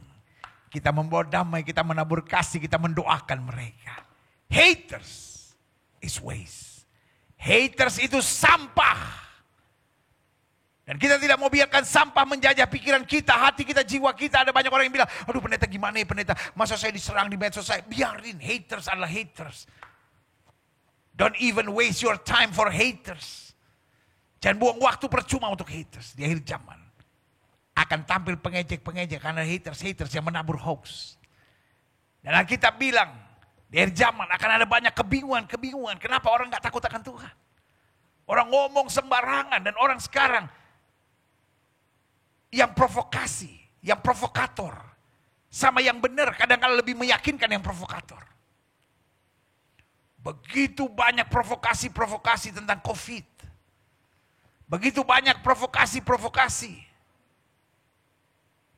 Kita membawa damai, kita menabur kasih, kita mendoakan mereka. Haters is waste. Haters itu sampah. Dan kita tidak mau biarkan sampah menjajah pikiran kita, hati kita, jiwa kita. Ada banyak orang yang bilang, aduh pendeta gimana ya pendeta, masa saya diserang di medsos saya. Biarin, haters adalah haters. Don't even waste your time for haters. Jangan buang waktu percuma untuk haters. Di akhir zaman akan tampil pengejek-pengejek karena haters yang menabur hoax. Dan Alkitab bilang, di akhir zaman akan ada banyak kebingungan. Kenapa orang gak takut akan Tuhan? Orang ngomong sembarangan dan orang sekarang yang provokasi, yang provokator. Sama yang benar kadang-kadang lebih meyakinkan yang provokator. Begitu banyak provokasi tentang COVID. Begitu banyak provokasi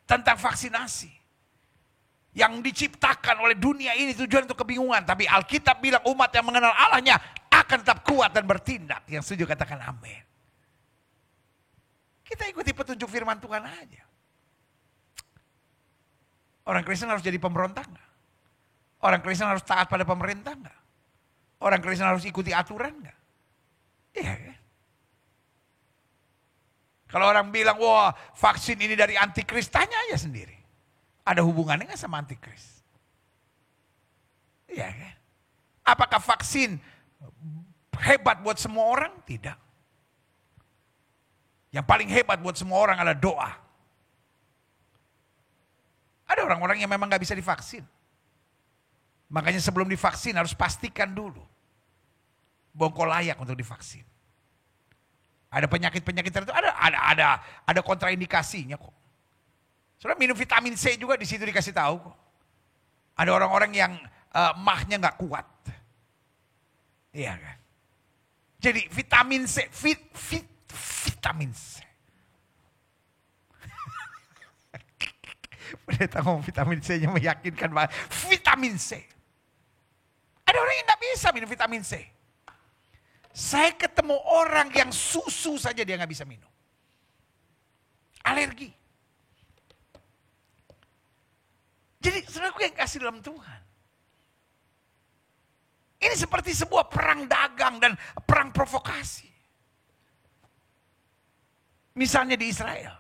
tentang vaksinasi. Yang diciptakan oleh dunia ini tujuan untuk kebingungan. Tapi Alkitab bilang umat yang mengenal Allahnya akan tetap kuat dan bertindak. Yang setuju katakan amin. Kita ikuti petunjuk firman Tuhan aja. Orang Kristen harus jadi pemberontak gak? Orang Kristen harus taat pada pemerintah gak? Orang Kristen harus ikuti aturan gak? Iya kan? Kalau orang bilang, wah vaksin ini dari antikris, tanya aja sendiri. Ada hubungannya gak sama antikris? Iya kan? Apakah vaksin hebat buat semua orang? Tidak. Yang paling hebat buat semua orang adalah doa. Ada orang-orang yang memang gak bisa divaksin. Makanya sebelum divaksin harus pastikan dulu. Bongko layak untuk divaksin. Ada penyakit-penyakit tertentu, ada kontraindikasinya kok. Soalnya minum vitamin C juga di situ dikasih tahu kok. Ada orang-orang yang mahnya gak kuat. Iya kan? Jadi vitamin C, vitamin C. Pendeta ngomong vitamin C-nya meyakinkan banget. Vitamin C. Ada orang yang gak bisa minum vitamin C. Saya ketemu orang yang susu saja dia gak bisa minum. Alergi. Jadi saudaraku yang kasih dalam Tuhan. Ini seperti sebuah perang dagang dan perang provokasi. Misalnya di Israel.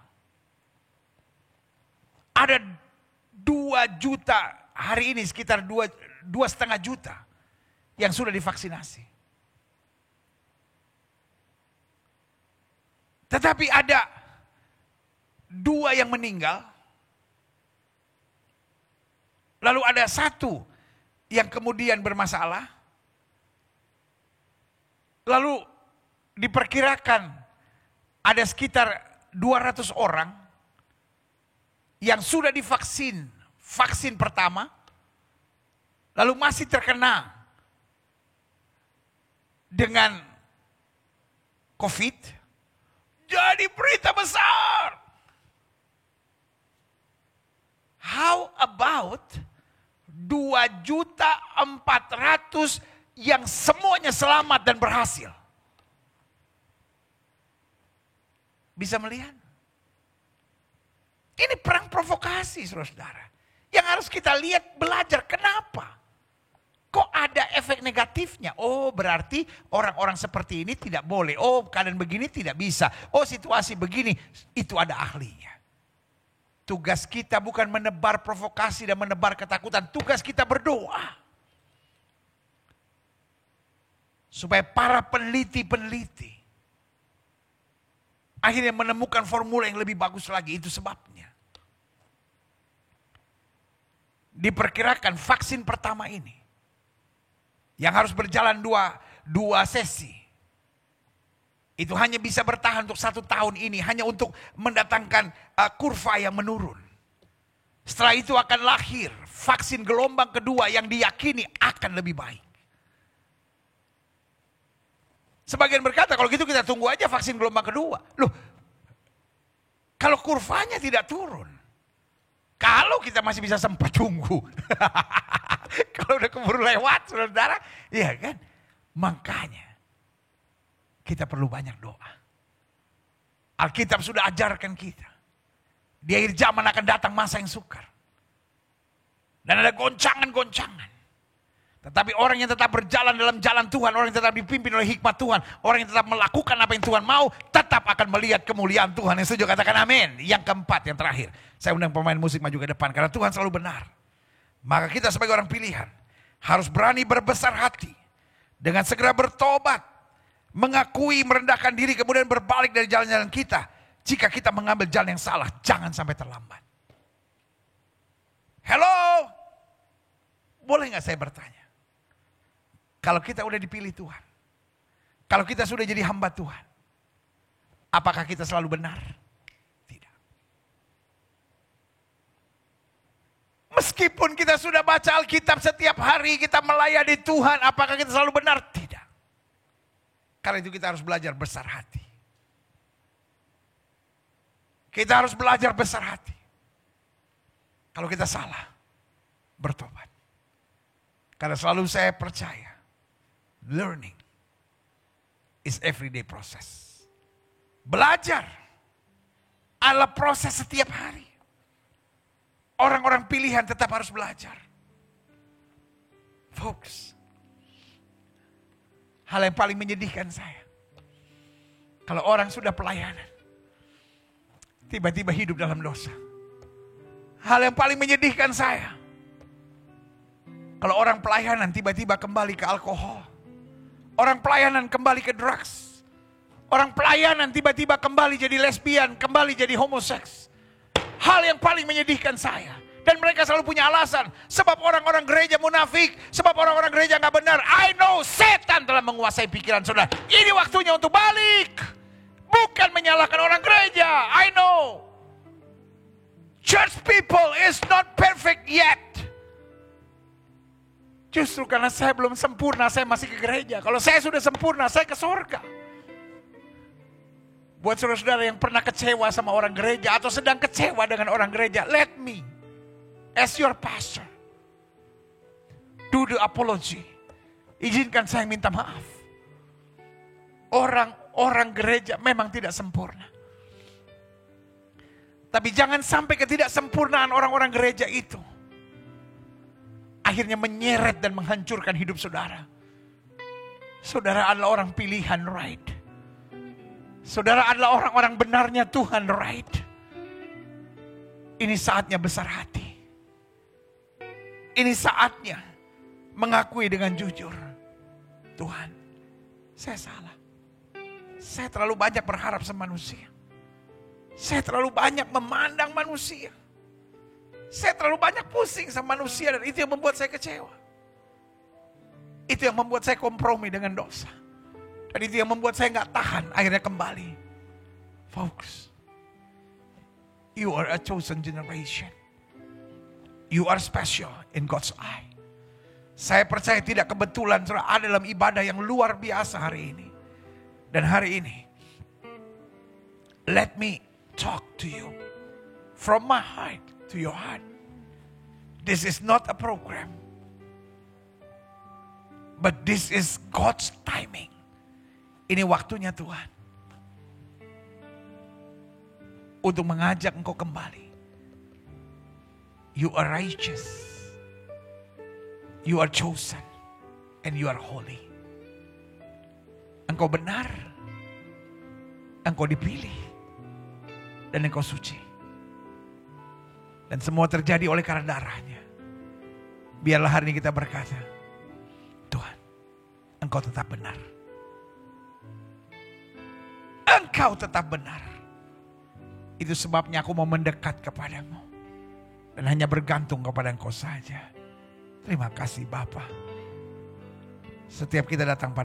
Ada 2 juta, hari ini sekitar 2,5 juta yang sudah divaksinasi. Tetapi ada 2 yang meninggal. Lalu ada 1 yang kemudian bermasalah. Lalu diperkirakan ada sekitar 200 orang yang sudah divaksin vaksin pertama, lalu masih terkena dengan COVID, jadi berita besar. How about 2.400.000 yang semuanya selamat dan berhasil? Bisa melihat? Ini perang provokasi, saudara-saudara. Yang harus kita lihat, belajar kenapa. Kok ada efek negatifnya? Oh, berarti orang-orang seperti ini tidak boleh. Oh, keadaan begini tidak bisa. Oh, situasi begini, itu ada ahlinya. Tugas kita bukan menebar provokasi dan menebar ketakutan. Tugas kita berdoa. Supaya para peneliti-peneliti akhirnya menemukan formula yang lebih bagus lagi. Itu sebabnya. Diperkirakan vaksin pertama ini yang harus berjalan dua sesi. Itu hanya bisa bertahan untuk 1 tahun ini. Hanya untuk mendatangkan kurva yang menurun. Setelah itu akan lahir vaksin gelombang kedua yang diyakini akan lebih baik. Sebagian berkata kalau gitu kita tunggu aja vaksin gelombang kedua. Loh, kalau kurvanya tidak turun. Kalau kita masih bisa sempat tunggu. Kalau udah keburu lewat saudara. Iya kan? Makanya kita perlu banyak doa. Alkitab sudah ajarkan kita. Di akhir zaman akan datang masa yang sukar. Dan ada goncangan-goncangan. Tetapi orang yang tetap berjalan dalam jalan Tuhan, orang yang tetap dipimpin oleh hikmat Tuhan, orang yang tetap melakukan apa yang Tuhan mau, tetap akan melihat kemuliaan Tuhan. Yang setuju katakan amin. Yang keempat, yang terakhir. Saya undang pemain musik maju ke depan, karena Tuhan selalu benar. Maka kita sebagai orang pilihan, harus berani berbesar hati. Dengan segera bertobat, mengakui, merendahkan diri, kemudian berbalik dari jalan-jalan kita. Jika kita mengambil jalan yang salah, jangan sampai terlambat. Hello? Boleh gak saya bertanya? Kalau kita udah dipilih Tuhan, kalau kita sudah jadi hamba Tuhan, apakah kita selalu benar? Tidak. Meskipun kita sudah baca Alkitab setiap hari, kita melayani Tuhan, apakah kita selalu benar? Tidak. Karena itu kita harus belajar besar hati. Kita harus belajar besar hati. Kalau kita salah, bertobat. Karena selalu saya percaya, learning is everyday process. Belajar adalah proses setiap hari. Orang-orang pilihan tetap harus belajar. Folks, hal yang paling menyedihkan saya, kalau orang sudah pelayanan, tiba-tiba hidup dalam dosa. Hal yang paling menyedihkan saya, kalau orang pelayanan tiba-tiba kembali ke alkohol. Orang pelayanan kembali ke drugs. Orang pelayanan tiba-tiba kembali jadi lesbian, kembali jadi homoseks. Hal yang paling menyedihkan saya. Dan mereka selalu punya alasan. Sebab orang-orang gereja munafik, sebab orang-orang gereja gak benar. I know setan telah menguasai pikiran saudara. Ini waktunya untuk balik. Bukan menyalahkan orang gereja. I know. Church people is not perfect yet. Justru karena saya belum sempurna, saya masih ke gereja. Kalau saya sudah sempurna, saya ke surga. Buat saudara-saudara yang pernah kecewa sama orang gereja atau sedang kecewa dengan orang gereja, let me, as your pastor, do the apology. Izinkan saya minta maaf. Orang gereja memang tidak sempurna. Tapi jangan sampai ketidaksempurnaan orang-orang gereja itu akhirnya menyeret dan menghancurkan hidup saudara. Saudara adalah orang pilihan, right? Saudara adalah orang-orang benarnya Tuhan, right? Ini saatnya besar hati. Ini saatnya mengakui dengan jujur, Tuhan, saya salah. Saya terlalu banyak berharap sama manusia. Saya terlalu banyak memandang manusia. Saya terlalu banyak pusing sama manusia dan itu yang membuat saya kecewa. Itu yang membuat saya kompromi dengan dosa. Dan itu yang membuat saya gak tahan, akhirnya kembali. Folks, you are a chosen generation. You are special in God's eye. Saya percaya tidak kebetulan saudara ada dalam ibadah yang luar biasa hari ini. Dan hari ini, let me talk to you from my heart to your heart. This is not a program. But this is God's timing. Ini waktunya Tuhan. Untuk mengajak engkau kembali. You are righteous. You are chosen. And you are holy. Engkau benar. Engkau dipilih. Dan engkau suci. Dan semua terjadi oleh karena darahnya. Biarlah hari ini kita berkata, Tuhan, engkau tetap benar. Engkau tetap benar. Itu sebabnya aku mau mendekat kepadamu. Dan hanya bergantung kepada engkau saja. Terima kasih Bapa. Setiap kita datang pada